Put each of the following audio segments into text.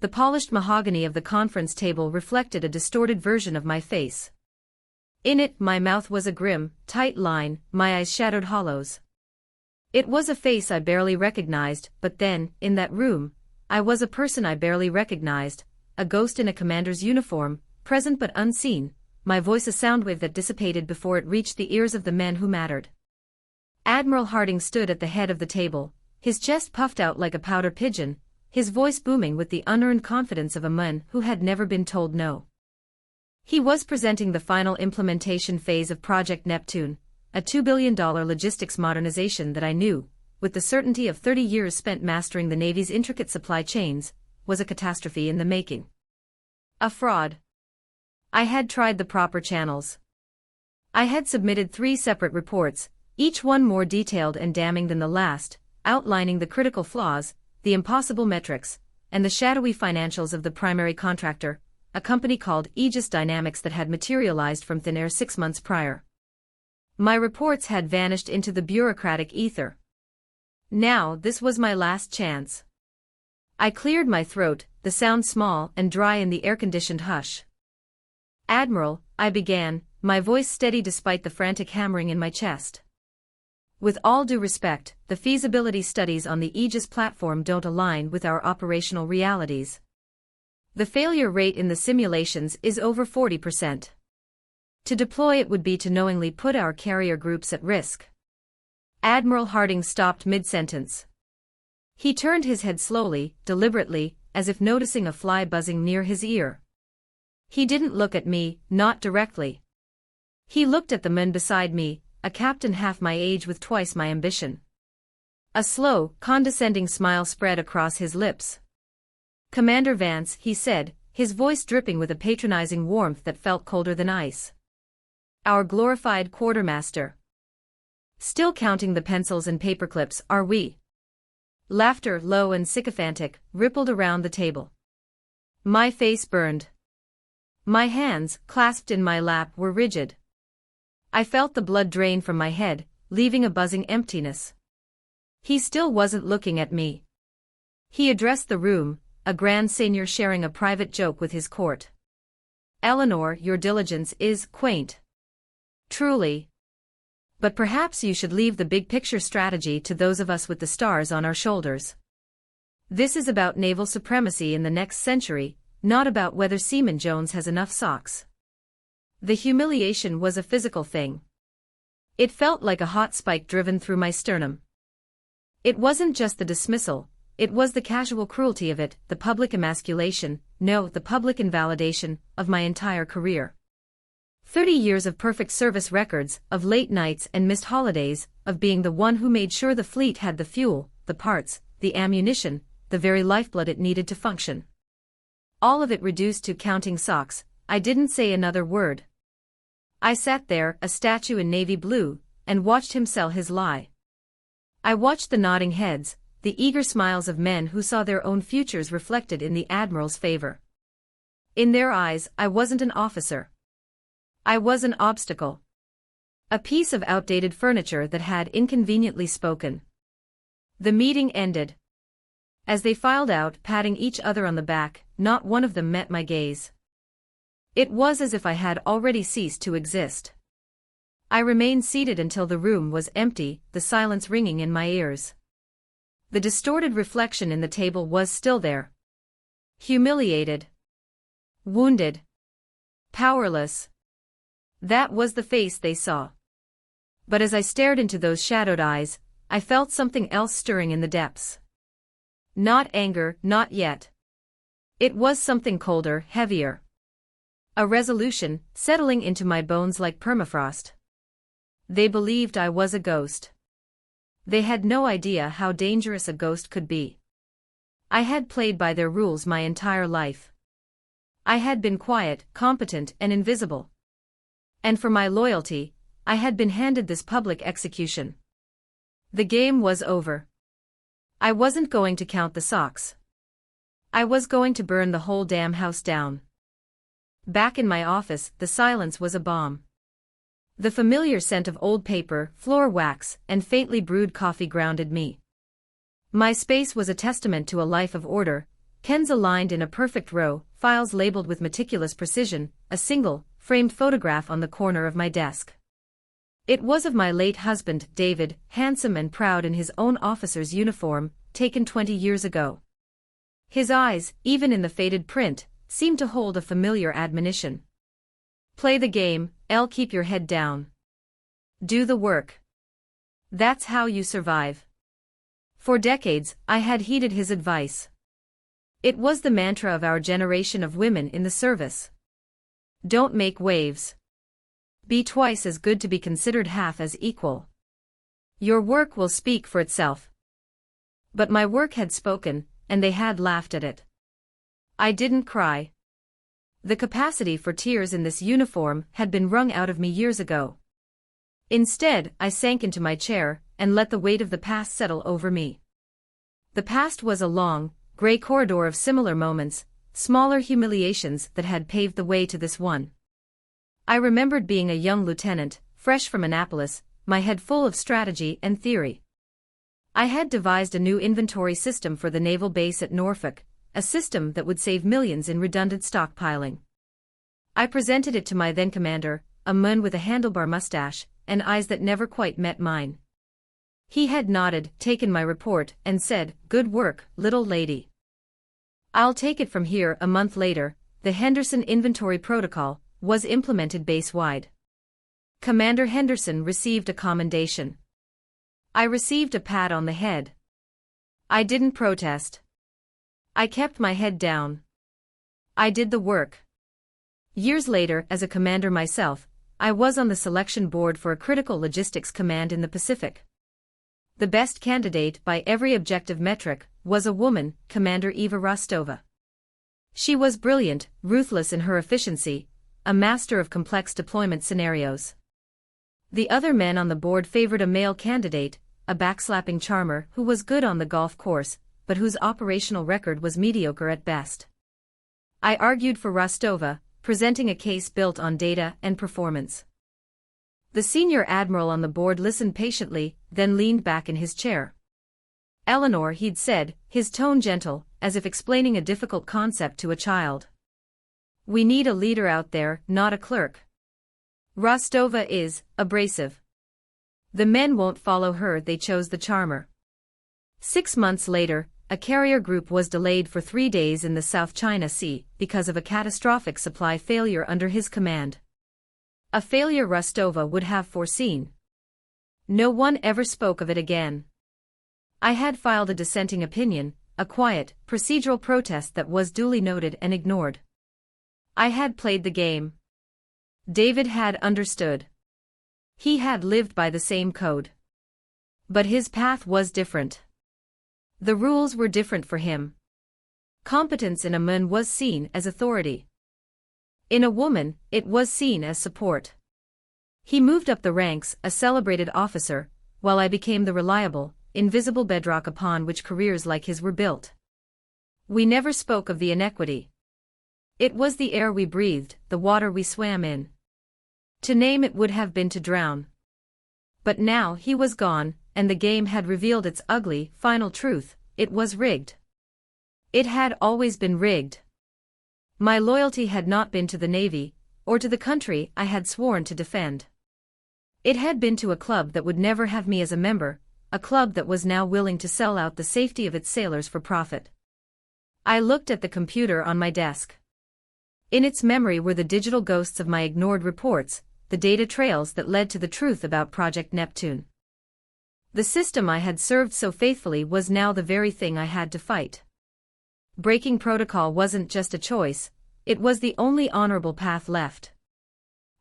the polished mahogany of the conference table reflected a distorted version of my face. In it, my mouth was a grim, tight line, my eyes shadowed hollows. It was a face I barely recognized, but then, in that room, I was a person I barely recognized, a ghost in a commander's uniform, present but unseen, my voice a sound wave that dissipated before it reached the ears of the men who mattered. Admiral Harding stood at the head of the table, his chest puffed out like a pouter pigeon, his voice booming with the unearned confidence of a man who had never been told no. He was presenting the final implementation phase of Project Neptune, a $2 billion logistics modernization that I knew, with the certainty of 30 years spent mastering the Navy's intricate supply chains, was a catastrophe in the making. A fraud. I had tried the proper channels. I had submitted 3 separate reports, each one more detailed and damning than the last, outlining the critical flaws, the impossible metrics, and the shadowy financials of the primary contractor, a company called Aegis Dynamics that had materialized from thin air 6 months prior. My reports had vanished into the bureaucratic ether. Now this was my last chance. I cleared my throat, the sound small and dry in the air-conditioned hush. "Admiral," I began, my voice steady despite the frantic hammering in my chest. "With all due respect, the feasibility studies on the Aegis platform don't align with our operational realities. The failure rate in the simulations is over 40%. To deploy it would be to knowingly put our carrier groups at risk." Admiral Harding stopped mid-sentence. He turned his head slowly, deliberately, as if noticing a fly buzzing near his ear. He didn't look at me, not directly. He looked at the man beside me, a captain half my age with twice my ambition. A slow, condescending smile spread across his lips. "Commander Vance," he said, his voice dripping with a patronizing warmth that felt colder than ice. "Our glorified quartermaster. Still counting the pencils and paperclips, are we?" Laughter, low and sycophantic, rippled around the table. My face burned. My hands, clasped in my lap, were rigid. I felt the blood drain from my head, leaving a buzzing emptiness. He still wasn't looking at me. He addressed the room, a grand seigneur sharing a private joke with his court. "Eleanor, your diligence is quaint. Truly. But perhaps you should leave the big-picture strategy to those of us with the stars on our shoulders. This is about naval supremacy in the next century, not about whether Seaman Jones has enough socks." The humiliation was a physical thing. It felt like a hot spike driven through my sternum. It wasn't just the dismissal, it was the casual cruelty of it, the public emasculation, no, the public invalidation, of my entire career. 30 years of perfect service records, of late nights and missed holidays, of being the one who made sure the fleet had the fuel, the parts, the ammunition, the very lifeblood it needed to function. All of it reduced to counting socks. I didn't say another word. I sat there, a statue in navy blue, and watched him sell his lie. I watched the nodding heads, the eager smiles of men who saw their own futures reflected in the Admiral's favor. In their eyes, I wasn't an officer. I was an obstacle. A piece of outdated furniture that had inconveniently spoken. The meeting ended. As they filed out, patting each other on the back, not one of them met my gaze. It was as if I had already ceased to exist. I remained seated until the room was empty, the silence ringing in my ears. The distorted reflection in the table was still there. Humiliated. Wounded. Powerless. That was the face they saw. But as I stared into those shadowed eyes, I felt something else stirring in the depths. Not anger, not yet. It was something colder, heavier. A resolution, settling into my bones like permafrost. They believed I was a ghost. They had no idea how dangerous a ghost could be. I had played by their rules my entire life. I had been quiet, competent, and invisible. And for my loyalty, I had been handed this public execution. The game was over. I wasn't going to count the socks. I was going to burn the whole damn house down. Back in my office, the silence was a bomb. The familiar scent of old paper, floor wax, and faintly brewed coffee grounded me. My space was a testament to a life of order, Kens aligned in a perfect row, files labeled with meticulous precision, a single, framed photograph on the corner of my desk. It was of my late husband, David, handsome and proud in his own officer's uniform, taken 20 years ago. His eyes, even in the faded print, seemed to hold a familiar admonition. Play the game, keep your head down. Do the work. That's how you survive. For decades, I had heeded his advice. It was the mantra of our generation of women in the service. Don't make waves. Be twice as good to be considered half as equal. Your work will speak for itself. But my work had spoken, and they had laughed at it. I didn't cry. The capacity for tears in this uniform had been wrung out of me years ago. Instead, I sank into my chair, and let the weight of the past settle over me. The past was a long, gray corridor of similar moments, smaller humiliations that had paved the way to this one. I remembered being a young lieutenant, fresh from Annapolis, my head full of strategy and theory. I had devised a new inventory system for the naval base at Norfolk, a system that would save millions in redundant stockpiling. I presented it to my then commander, a man with a handlebar mustache, and eyes that never quite met mine. He had nodded, taken my report, and said, "Good work, little lady. I'll take it from here." A month later, the Henderson Inventory Protocol was implemented base-wide. Commander Henderson received a commendation. I received a pat on the head. I didn't protest. I kept my head down. I did the work. Years later, as a commander myself, I was on the selection board for a critical logistics command in the Pacific. The best candidate by every objective metric was a woman, Commander Eva Rostova. She was brilliant, ruthless in her efficiency, a master of complex deployment scenarios. The other men on the board favored a male candidate, a backslapping charmer who was good on the golf course, but whose operational record was mediocre at best. I argued for Rostova, presenting a case built on data and performance. The senior admiral on the board listened patiently, then leaned back in his chair. "Eleanor," he'd said, his tone gentle, as if explaining a difficult concept to a child. "We need a leader out there, not a clerk. Rostova is abrasive. The men won't follow her." They chose the charmer. 6 months later, a carrier group was delayed for 3 days in the South China Sea because of a catastrophic supply failure under his command. A failure Rostova would have foreseen. No one ever spoke of it again. I had filed a dissenting opinion, a quiet, procedural protest that was duly noted and ignored. I had played the game. David had understood. He had lived by the same code. But his path was different. The rules were different for him. Competence in a man was seen as authority. In a woman, it was seen as support. He moved up the ranks, a celebrated officer, while I became the reliable, invisible bedrock upon which careers like his were built. We never spoke of the inequity. It was the air we breathed, the water we swam in. To name it would have been to drown. But now he was gone, and the game had revealed its ugly, final truth: it was rigged. It had always been rigged. My loyalty had not been to the Navy, or to the country I had sworn to defend. It had been to a club that would never have me as a member, a club that was now willing to sell out the safety of its sailors for profit. I looked at the computer on my desk. In its memory were the digital ghosts of my ignored reports, the data trails that led to the truth about Project Neptune. The system I had served so faithfully was now the very thing I had to fight. Breaking protocol wasn't just a choice, it was the only honorable path left.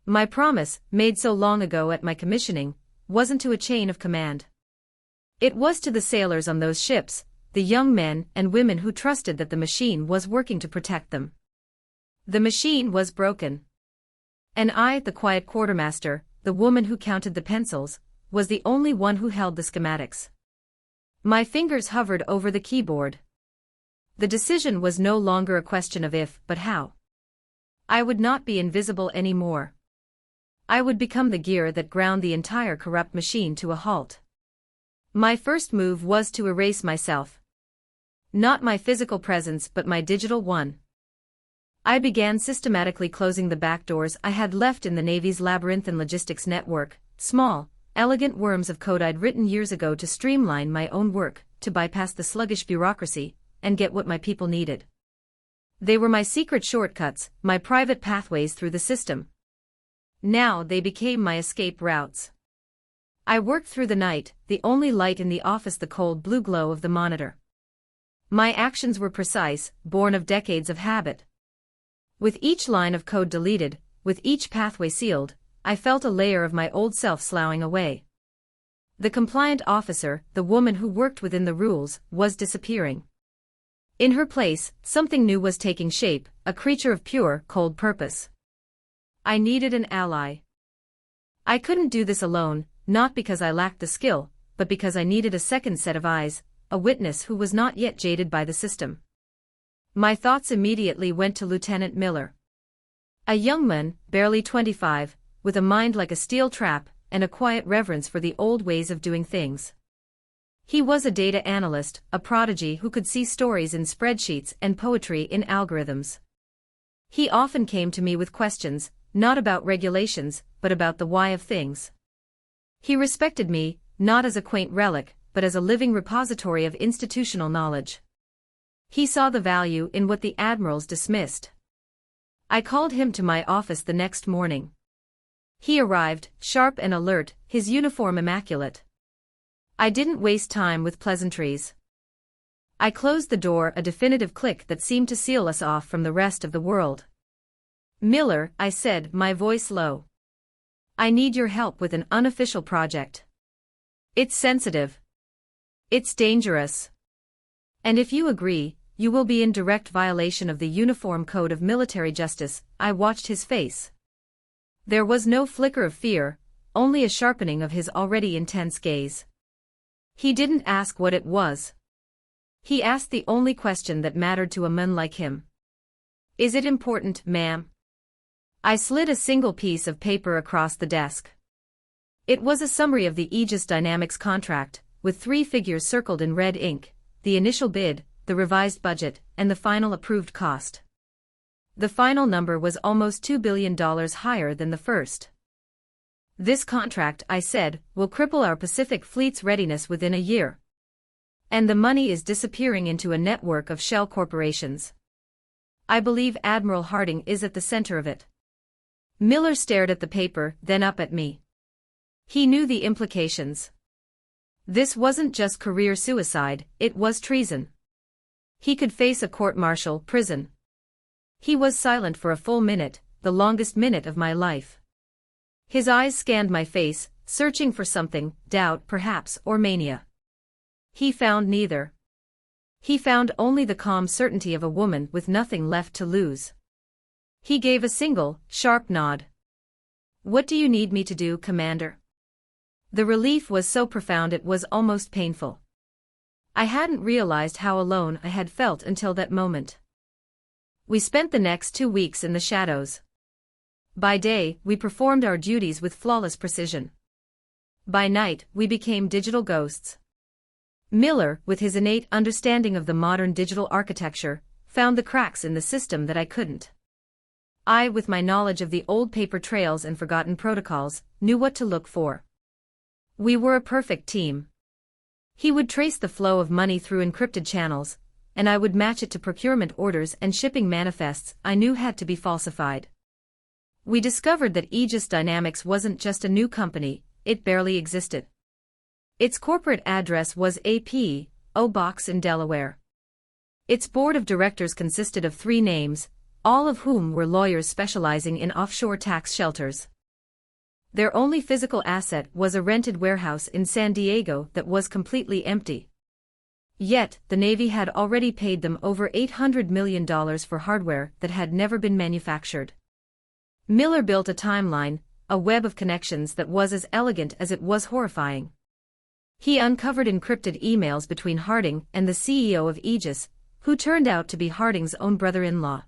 My promise, made so long ago at my commissioning, wasn't to a chain of command. It was to the sailors on those ships, the young men and women who trusted that the machine was working to protect them. The machine was broken. And I, the quiet quartermaster, the woman who counted the pencils, was the only one who held the schematics. My fingers hovered over the keyboard. The decision was no longer a question of if, but how. I would not be invisible anymore. I would become the gear that ground the entire corrupt machine to a halt. My first move was to erase myself. Not my physical presence but my digital one. I began systematically closing the back doors I had left in the Navy's labyrinthine logistics network, small, elegant worms of code I'd written years ago to streamline my own work, to bypass the sluggish bureaucracy, and get what my people needed. They were my secret shortcuts, my private pathways through the system. Now they became my escape routes. I worked through the night, the only light in the office the cold blue glow of the monitor. My actions were precise, born of decades of habit. With each line of code deleted, with each pathway sealed, I felt a layer of my old self sloughing away. The compliant officer, the woman who worked within the rules, was disappearing. In her place, something new was taking shape, a creature of pure, cold purpose. I needed an ally. I couldn't do this alone, not because I lacked the skill, but because I needed a second set of eyes, a witness who was not yet jaded by the system. My thoughts immediately went to Lieutenant Miller. A young man, barely 25, with a mind like a steel trap, and a quiet reverence for the old ways of doing things. He was a data analyst, a prodigy who could see stories in spreadsheets and poetry in algorithms. He often came to me with questions, not about regulations, but about the why of things. He respected me, not as a quaint relic, but as a living repository of institutional knowledge. He saw the value in what the admirals dismissed. I called him to my office the next morning. He arrived, sharp and alert, his uniform immaculate. I didn't waste time with pleasantries. I closed the door, a definitive click that seemed to seal us off from the rest of the world. "Miller," I said, my voice low. "I need your help with an unofficial project. It's sensitive. It's dangerous. And if you agree, you will be in direct violation of the Uniform Code of Military Justice." I watched his face. There was no flicker of fear, only a sharpening of his already intense gaze. He didn't ask what it was. He asked the only question that mattered to a man like him. "Is it important, ma'am?" I slid a single piece of paper across the desk. It was a summary of the Aegis Dynamics contract, with 3 figures circled in red ink: the initial bid, the revised budget, and the final approved cost. The final number was almost $2 billion higher than the first. "This contract," I said, "will cripple our Pacific Fleet's readiness within a year. And the money is disappearing into a network of shell corporations. I believe Admiral Harding is at the center of it." Miller stared at the paper, then up at me. He knew the implications. This wasn't just career suicide, it was treason. He could face a court-martial, prison. He was silent for a full minute, the longest minute of my life. His eyes scanned my face, searching for something, doubt perhaps, or mania. He found neither. He found only the calm certainty of a woman with nothing left to lose. He gave a single, sharp nod. "What do you need me to do, Commander?" The relief was so profound it was almost painful. I hadn't realized how alone I had felt until that moment. We spent the next 2 weeks in the shadows. By day, we performed our duties with flawless precision. By night, we became digital ghosts. Miller, with his innate understanding of the modern digital architecture, found the cracks in the system that I couldn't. I, with my knowledge of the old paper trails and forgotten protocols, knew what to look for. We were a perfect team. He would trace the flow of money through encrypted channels, and I would match it to procurement orders and shipping manifests I knew had to be falsified. We discovered that Aegis Dynamics wasn't just a new company, it barely existed. Its corporate address was a P.O. Box in Delaware. Its board of directors consisted of 3 names, all of whom were lawyers specializing in offshore tax shelters. Their only physical asset was a rented warehouse in San Diego that was completely empty. Yet, the Navy had already paid them over $800 million for hardware that had never been manufactured. Miller built a timeline, a web of connections that was as elegant as it was horrifying. He uncovered encrypted emails between Harding and the CEO of Aegis, who turned out to be Harding's own brother-in-law.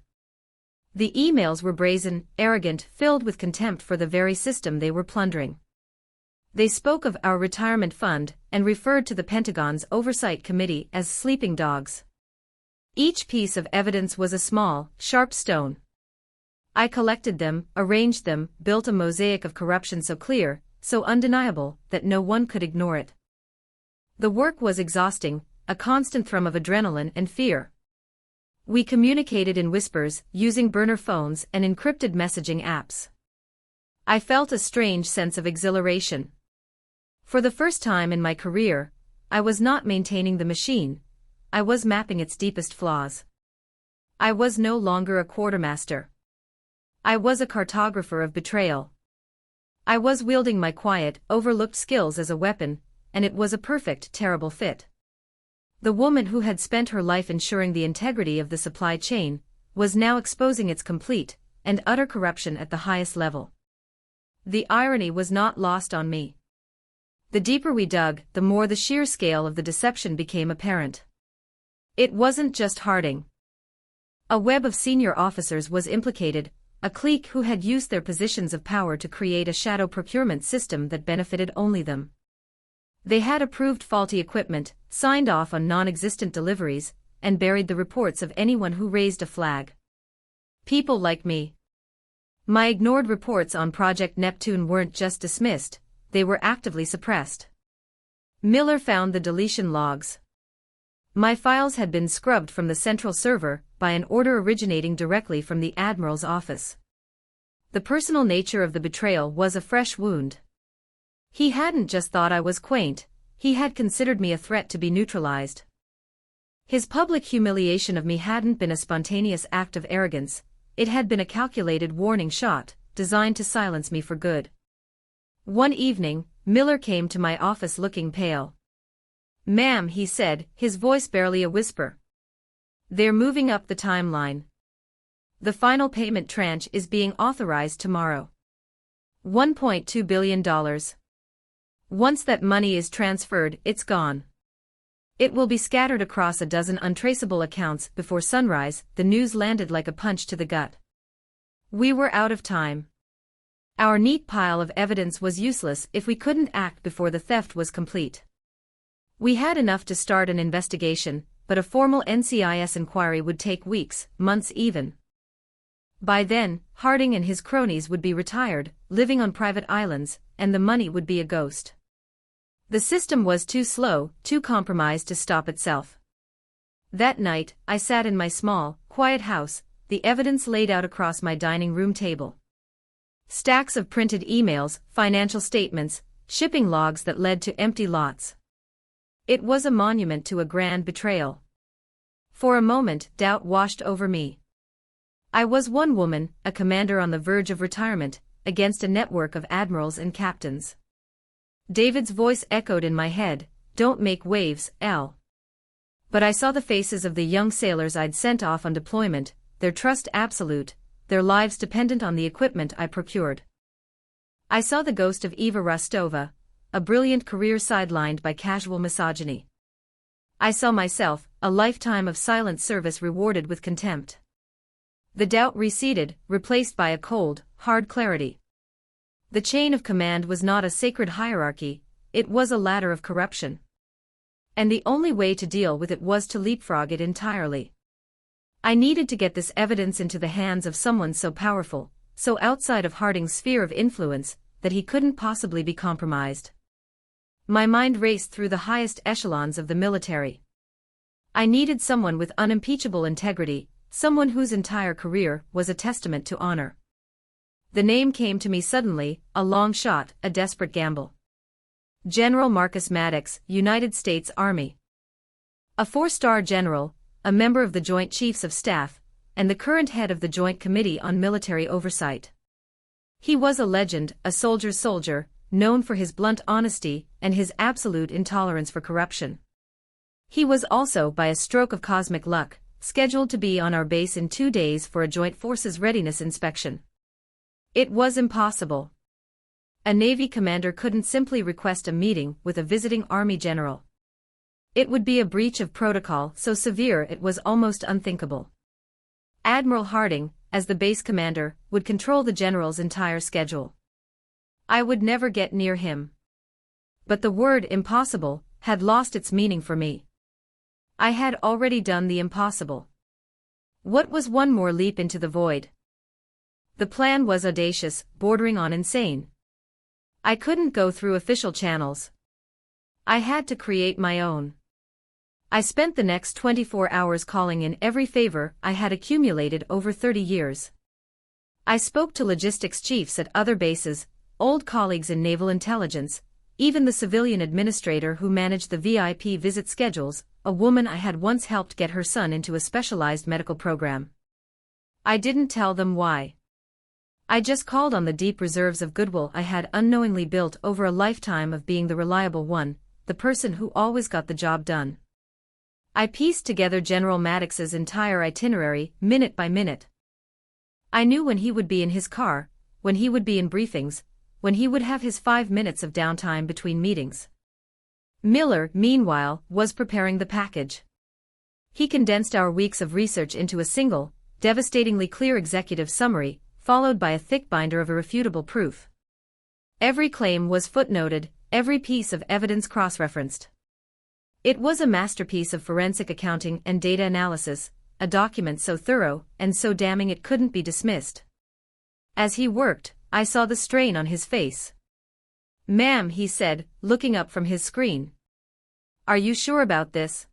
The emails were brazen, arrogant, filled with contempt for the very system they were plundering. They spoke of our retirement fund and referred to the Pentagon's oversight committee as sleeping dogs. Each piece of evidence was a small, sharp stone. I collected them, arranged them, built a mosaic of corruption so clear, so undeniable, that no one could ignore it. The work was exhausting, a constant thrum of adrenaline and fear. We communicated in whispers, using burner phones and encrypted messaging apps. I felt a strange sense of exhilaration. For the first time in my career, I was not maintaining the machine, I was mapping its deepest flaws. I was no longer a quartermaster. I was a cartographer of betrayal. I was wielding my quiet, overlooked skills as a weapon, and it was a perfect, terrible fit. The woman who had spent her life ensuring the integrity of the supply chain was now exposing its complete and utter corruption at the highest level. The irony was not lost on me. The deeper we dug, the more the sheer scale of the deception became apparent. It wasn't just Harding. A web of senior officers was implicated, a clique who had used their positions of power to create a shadow procurement system that benefited only them. They had approved faulty equipment, signed off on non-existent deliveries, and buried the reports of anyone who raised a flag. People like me. My ignored reports on Project Neptune weren't just dismissed, they were actively suppressed. Miller found the deletion logs. My files had been scrubbed from the central server by an order originating directly from the Admiral's office. The personal nature of the betrayal was a fresh wound. He hadn't just thought I was quaint, he had considered me a threat to be neutralized. His public humiliation of me hadn't been a spontaneous act of arrogance, it had been a calculated warning shot, designed to silence me for good. One evening, Miller came to my office looking pale. "Ma'am," he said, his voice barely a whisper. "They're moving up the timeline. The final payment tranche is being authorized tomorrow. $1.2 billion. Once that money is transferred, it's gone. It will be scattered across a dozen untraceable accounts before sunrise." The news landed like a punch to the gut. We were out of time. Our neat pile of evidence was useless if we couldn't act before the theft was complete. We had enough to start an investigation, but a formal NCIS inquiry would take weeks, months even. By then, Harding and his cronies would be retired, living on private islands, and the money would be a ghost. The system was too slow, too compromised to stop itself. That night, I sat in my small, quiet house, the evidence laid out across my dining room table. Stacks of printed emails, financial statements, shipping logs that led to empty lots. It was a monument to a grand betrayal. For a moment, doubt washed over me. I was one woman, a commander on the verge of retirement, against a network of admirals and captains. David's voice echoed in my head, "Don't make waves, Elle." But I saw the faces of the young sailors I'd sent off on deployment, their trust absolute, their lives dependent on the equipment I procured. I saw the ghost of Eva Rostova, a brilliant career sidelined by casual misogyny. I saw myself, a lifetime of silent service rewarded with contempt. The doubt receded, replaced by a cold, hard clarity. The chain of command was not a sacred hierarchy, it was a ladder of corruption. And the only way to deal with it was to leapfrog it entirely. I needed to get this evidence into the hands of someone so powerful, so outside of Harding's sphere of influence, that he couldn't possibly be compromised. My mind raced through the highest echelons of the military. I needed someone with unimpeachable integrity, someone whose entire career was a testament to honor. The name came to me suddenly, a long shot, a desperate gamble. General Marcus Maddox, United States Army. A 4-star general, a member of the Joint Chiefs of Staff, and the current head of the Joint Committee on Military Oversight. He was a legend, a soldier's soldier, known for his blunt honesty and his absolute intolerance for corruption. He was also, by a stroke of cosmic luck, scheduled to be on our base in 2 days for a Joint Forces readiness inspection. It was impossible. A Navy commander couldn't simply request a meeting with a visiting Army general. It would be a breach of protocol so severe it was almost unthinkable. Admiral Harding, as the base commander, would control the general's entire schedule. I would never get near him. But the word impossible had lost its meaning for me. I had already done the impossible. What was one more leap into the void? The plan was audacious, bordering on insane. I couldn't go through official channels. I had to create my own. I spent the next 24 hours calling in every favor I had accumulated over 30 years. I spoke to logistics chiefs at other bases, old colleagues in naval intelligence, even the civilian administrator who managed the VIP visit schedules, a woman I had once helped get her son into a specialized medical program. I didn't tell them why. I just called on the deep reserves of goodwill I had unknowingly built over a lifetime of being the reliable one, the person who always got the job done. I pieced together General Maddox's entire itinerary, minute by minute. I knew when he would be in his car, when he would be in briefings, when he would have his 5 minutes of downtime between meetings. Miller, meanwhile, was preparing the package. He condensed our weeks of research into a single, devastatingly clear executive summary, followed by a thick binder of irrefutable proof. Every claim was footnoted, every piece of evidence cross-referenced. It was a masterpiece of forensic accounting and data analysis, a document so thorough and so damning it couldn't be dismissed. As he worked, I saw the strain on his face. "Ma'am," he said, looking up from his screen. "Are you sure about this?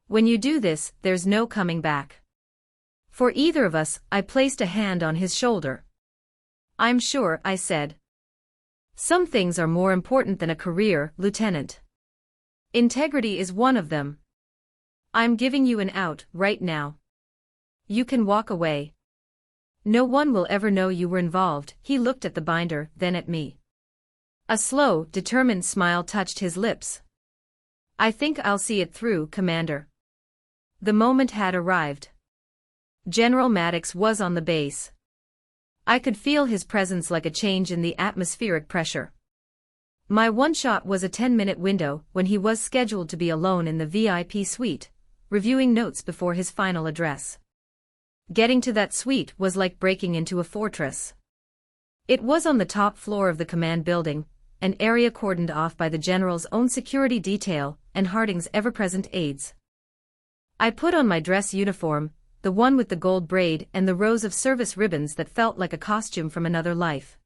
When you do this, there's no coming back." For either of us, I placed a hand on his shoulder. "I'm sure," I said. "Some things are more important than a career, Lieutenant. Integrity is one of them. I'm giving you an out, right now. You can walk away. No one will ever know you were involved." He looked at the binder, then at me. A slow, determined smile touched his lips. "I think I'll see it through, Commander." The moment had arrived. General Maddox was on the base. I could feel his presence like a change in the atmospheric pressure. My one shot was a 10-minute window when he was scheduled to be alone in the VIP suite, reviewing notes before his final address. Getting to that suite was like breaking into a fortress. It was on the top floor of the command building, an area cordoned off by the general's own security detail and Harding's ever-present aides. I put on my dress uniform, the one with the gold braid and the rows of service ribbons that felt like a costume from another life.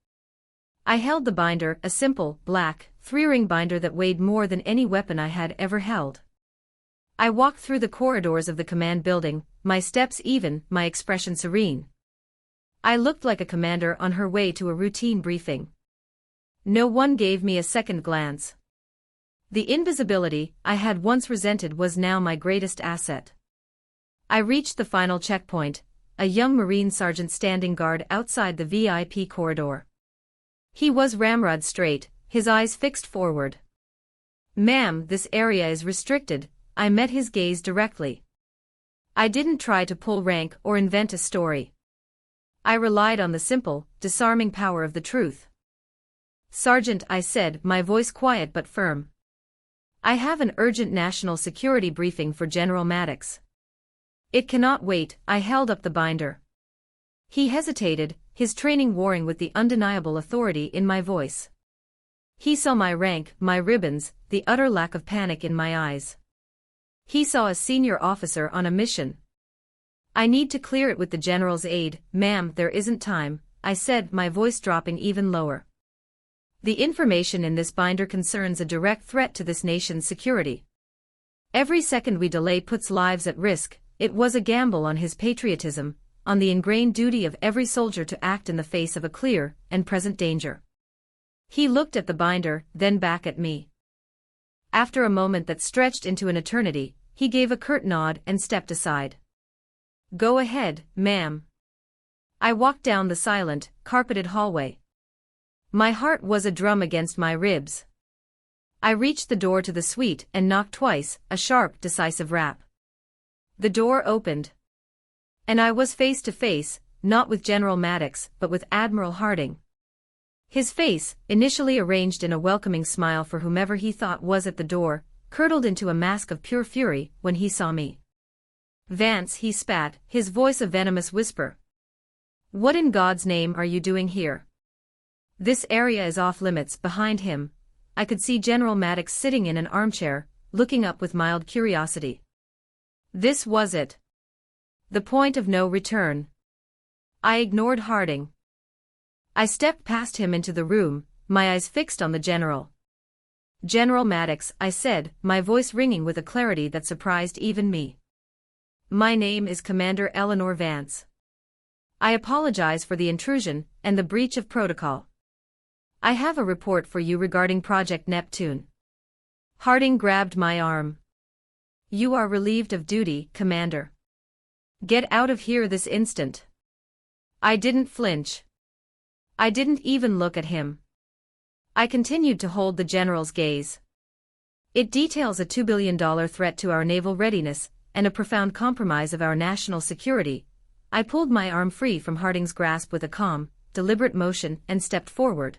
I held the binder, a simple, black, 3-ring binder that weighed more than any weapon I had ever held. I walked through the corridors of the command building, my steps even, my expression serene. I looked like a commander on her way to a routine briefing. No one gave me a second glance. The invisibility I had once resented was now my greatest asset. I reached the final checkpoint, a young Marine sergeant standing guard outside the VIP corridor. He was ramrod straight, his eyes fixed forward. "Ma'am, this area is restricted." I met his gaze directly. I didn't try to pull rank or invent a story. I relied on the simple, disarming power of the truth. "Sergeant," I said, my voice quiet but firm. "I have an urgent national security briefing for General Maddox." "It cannot wait." I held up the binder. He hesitated, his training warring with the undeniable authority in my voice. He saw my rank, my ribbons, the utter lack of panic in my eyes. He saw a senior officer on a mission. "I need to clear it with the general's aide." "Ma'am, there isn't time," I said, my voice dropping even lower. "The information in this binder concerns a direct threat to this nation's security. Every second we delay puts lives at risk." It was a gamble on his patriotism, on the ingrained duty of every soldier to act in the face of a clear and present danger. He looked at the binder, then back at me. After a moment that stretched into an eternity, he gave a curt nod and stepped aside. "Go ahead, ma'am." I walked down the silent, carpeted hallway. My heart was a drum against my ribs. I reached the door to the suite and knocked twice, a sharp, decisive rap. The door opened. And I was face to face, not with General Maddox, but with Admiral Harding. His face, initially arranged in a welcoming smile for whomever he thought was at the door, curdled into a mask of pure fury when he saw me. "Vance," he spat, his voice a venomous whisper. "What in God's name are you doing here?" "This area is off limits." Behind him, I could see General Maddox sitting in an armchair, looking up with mild curiosity. This was it. The point of no return. I ignored Harding. I stepped past him into the room, my eyes fixed on the general. "General Maddox," I said, my voice ringing with a clarity that surprised even me. "My name is Commander Eleanor Vance. I apologize for the intrusion and the breach of protocol. I have a report for you regarding Project Neptune." Harding grabbed my arm. "You are relieved of duty, Commander. Get out of here this instant." I didn't flinch. I didn't even look at him. I continued to hold the general's gaze. "It details a $2 billion threat to our naval readiness and a profound compromise of our national security." I pulled my arm free from Harding's grasp with a calm, deliberate motion and stepped forward.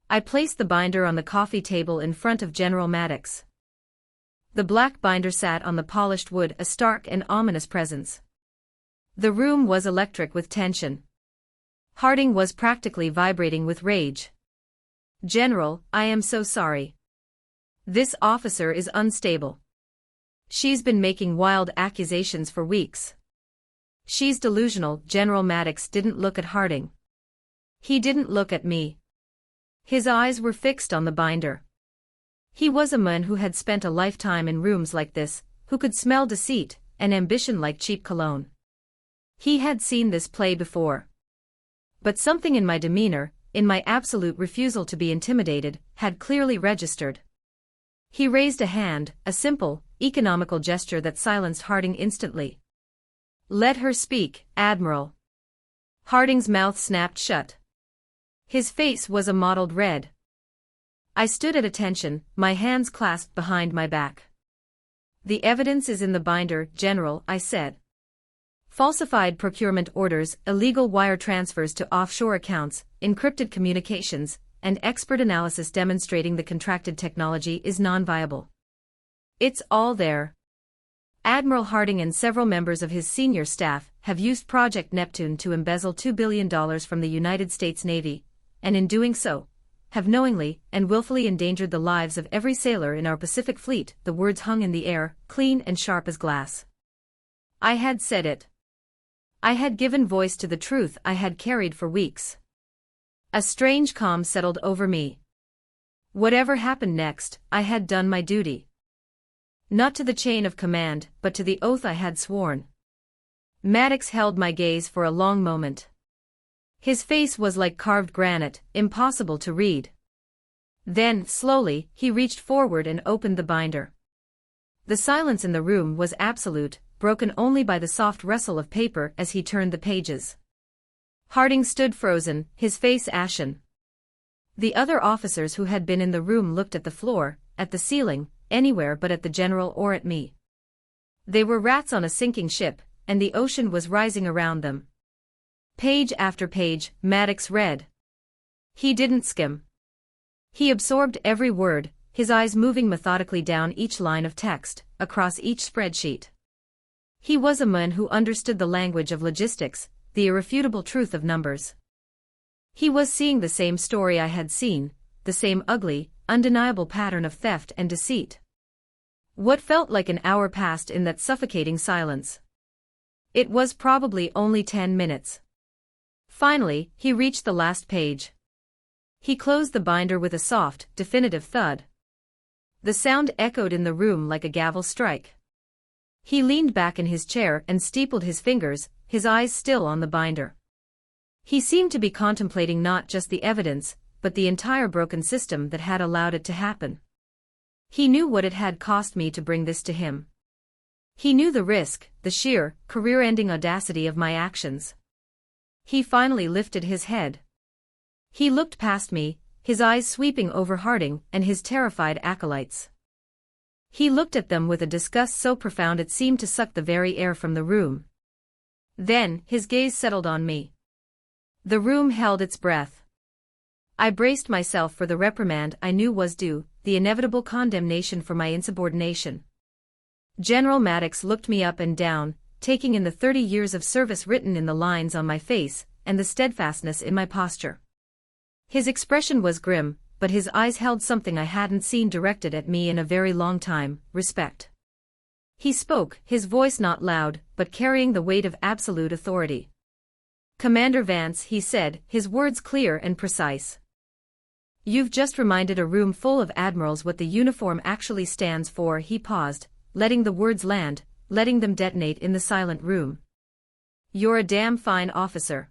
I placed the binder on the coffee table in front of General Maddox. The black binder sat on the polished wood, a stark and ominous presence. The room was electric with tension. Harding was practically vibrating with rage. "General, I am so sorry. This officer is unstable. She's been making wild accusations for weeks. She's delusional." General Maddox didn't look at Harding. He didn't look at me. His eyes were fixed on the binder. He was a man who had spent a lifetime in rooms like this, who could smell deceit and ambition like cheap cologne. He had seen this play before. But something in my demeanor, in my absolute refusal to be intimidated, had clearly registered. He raised a hand, a simple, economical gesture that silenced Harding instantly. "Let her speak, Admiral." Harding's mouth snapped shut. His face was a mottled red. I stood at attention, my hands clasped behind my back. "The evidence is in the binder, General," I said. "Falsified procurement orders, illegal wire transfers to offshore accounts, encrypted communications, and expert analysis demonstrating the contracted technology is non-viable. It's all there. Admiral Harding and several members of his senior staff have used Project Neptune to embezzle $2 billion from the United States Navy, and in doing so, have knowingly and willfully endangered the lives of every sailor in our Pacific Fleet." The words hung in the air, clean and sharp as glass. I had said it. I had given voice to the truth I had carried for weeks. A strange calm settled over me. Whatever happened next, I had done my duty. Not to the chain of command, but to the oath I had sworn. Maddox held my gaze for a long moment. His face was like carved granite, impossible to read. Then, slowly, he reached forward and opened the binder. The silence in the room was absolute, broken only by the soft rustle of paper as he turned the pages. Harding stood frozen, his face ashen. The other officers who had been in the room looked at the floor, at the ceiling, anywhere but at the general or at me. They were rats on a sinking ship, and the ocean was rising around them. Page after page, Maddox read. He didn't skim. He absorbed every word, his eyes moving methodically down each line of text, across each spreadsheet. He was a man who understood the language of logistics, the irrefutable truth of numbers. He was seeing the same story I had seen, the same ugly, undeniable pattern of theft and deceit. What felt like an hour passed in that suffocating silence. It was probably only 10 minutes. Finally, he reached the last page. He closed the binder with a soft, definitive thud. The sound echoed in the room like a gavel strike. He leaned back in his chair and steepled his fingers, his eyes still on the binder. He seemed to be contemplating not just the evidence, but the entire broken system that had allowed it to happen. He knew what it had cost me to bring this to him. He knew the risk, the sheer, career-ending audacity of my actions. He finally lifted his head. He looked past me, his eyes sweeping over Harding and his terrified acolytes. He looked at them with a disgust so profound it seemed to suck the very air from the room. Then, his gaze settled on me. The room held its breath. I braced myself for the reprimand I knew was due, the inevitable condemnation for my insubordination. General Maddox looked me up and down, taking in the 30 years of service written in the lines on my face, and the steadfastness in my posture. His expression was grim, but his eyes held something I hadn't seen directed at me in a very long time: respect. He spoke, his voice not loud, but carrying the weight of absolute authority. "Commander Vance," he said, his words clear and precise. "You've just reminded a room full of admirals what the uniform actually stands for." He paused, letting the words land, letting them detonate in the silent room. "You're a damn fine officer."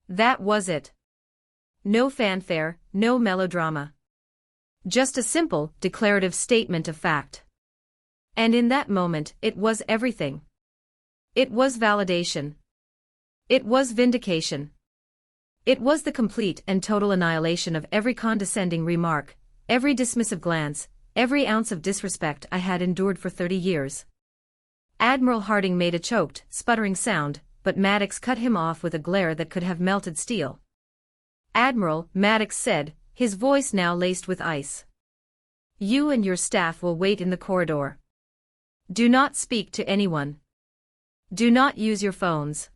That was it. No fanfare, no melodrama. Just a simple, declarative statement of fact. And in that moment, it was everything. It was validation. It was vindication. It was the complete and total annihilation of every condescending remark, every dismissive glance, every ounce of disrespect I had endured for 30 years. Admiral Harding made a choked, sputtering sound, but Maddox cut him off with a glare that could have melted steel. "Admiral," Maddox said, his voice now laced with ice. "You and your staff will wait in the corridor. Do not speak to anyone. Do not use your phones.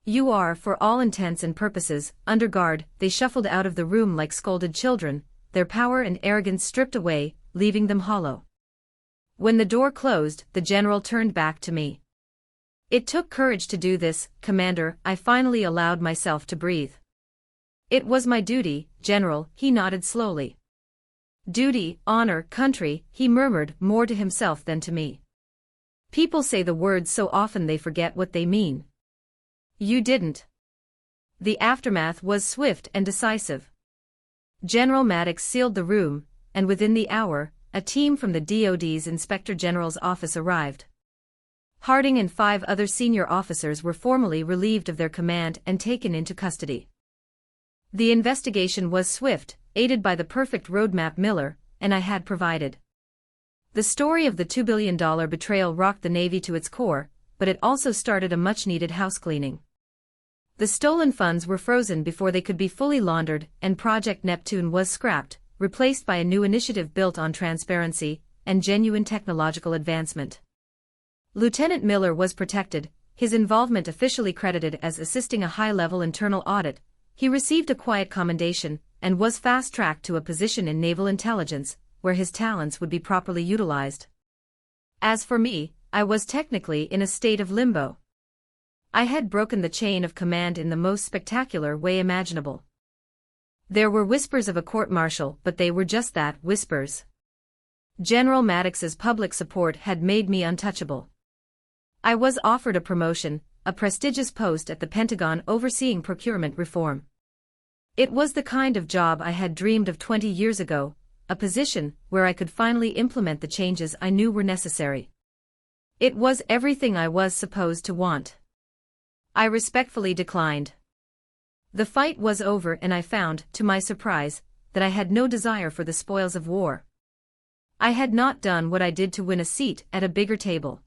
You are, for all intents and purposes, under guard." They shuffled out of the room like scolded children, their power and arrogance stripped away, leaving them hollow. When the door closed, the general turned back to me. "It took courage to do this, Commander," I finally allowed myself to breathe. "It was my duty, General," he nodded slowly. "Duty, honor, country," he murmured, more to himself than to me. "People say the words so often they forget what they mean. You didn't." The aftermath was swift and decisive. General Maddox sealed the room, and within the hour, a team from the DoD's Inspector General's office arrived. Harding and 5 other senior officers were formally relieved of their command and taken into custody. The investigation was swift, aided by the perfect roadmap Miller and I had provided. The story of the $2 billion betrayal rocked the Navy to its core, but it also started a much-needed housecleaning. The stolen funds were frozen before they could be fully laundered, and Project Neptune was scrapped, replaced by a new initiative built on transparency and genuine technological advancement. Lieutenant Miller was protected, his involvement officially credited as assisting a high-level internal audit. He received a quiet commendation and was fast-tracked to a position in naval intelligence, where his talents would be properly utilized. As for me, I was technically in a state of limbo. I had broken the chain of command in the most spectacular way imaginable. There were whispers of a court-martial, but they were just that, whispers. General Maddox's public support had made me untouchable. I was offered a promotion, a prestigious post at the Pentagon overseeing procurement reform. It was the kind of job I had dreamed of 20 years ago, a position where I could finally implement the changes I knew were necessary. It was everything I was supposed to want. I respectfully declined. The fight was over and I found, to my surprise, that I had no desire for the spoils of war. I had not done what I did to win a seat at a bigger table.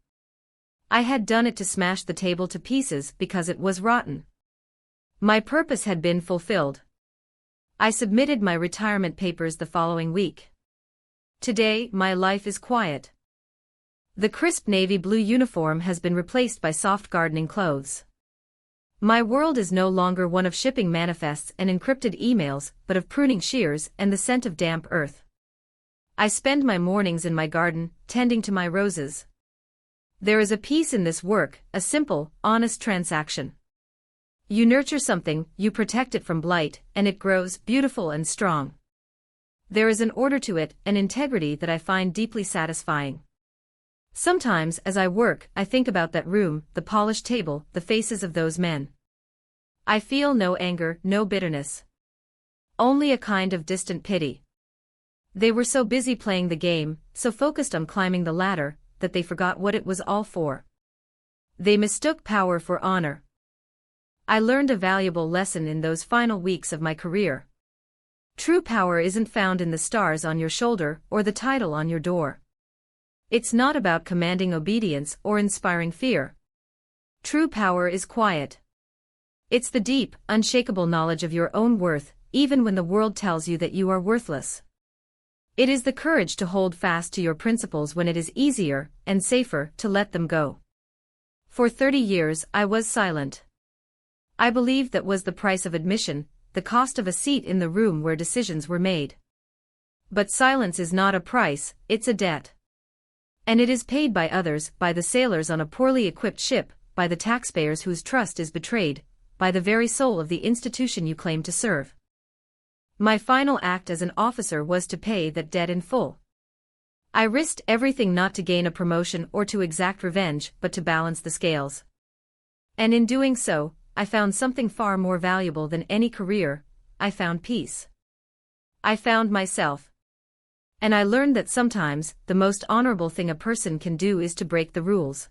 I had done it to smash the table to pieces because it was rotten. My purpose had been fulfilled. I submitted my retirement papers the following week. Today, my life is quiet. The crisp navy blue uniform has been replaced by soft gardening clothes. My world is no longer one of shipping manifests and encrypted emails, but of pruning shears and the scent of damp earth. I spend my mornings in my garden, tending to my roses. There is a peace in this work, a simple, honest transaction. You nurture something, you protect it from blight, and it grows, beautiful and strong. There is an order to it, an integrity that I find deeply satisfying. Sometimes, as I work, I think about that room, the polished table, the faces of those men. I feel no anger, no bitterness. Only a kind of distant pity. They were so busy playing the game, so focused on climbing the ladder, that they forgot what it was all for. They mistook power for honor. I learned a valuable lesson in those final weeks of my career. True power isn't found in the stars on your shoulder or the title on your door. It's not about commanding obedience or inspiring fear. True power is quiet. It's the deep, unshakable knowledge of your own worth, even when the world tells you that you are worthless. It is the courage to hold fast to your principles when it is easier and safer to let them go. For 30 years, I was silent. I believed that was the price of admission, the cost of a seat in the room where decisions were made. But silence is not a price, it's a debt. And it is paid by others, by the sailors on a poorly equipped ship, by the taxpayers whose trust is betrayed, by the very soul of the institution you claim to serve. My final act as an officer was to pay that debt in full. I risked everything not to gain a promotion or to exact revenge, but to balance the scales. And in doing so, I found something far more valuable than any career. I found peace. I found myself. And I learned that sometimes, the most honorable thing a person can do is to break the rules.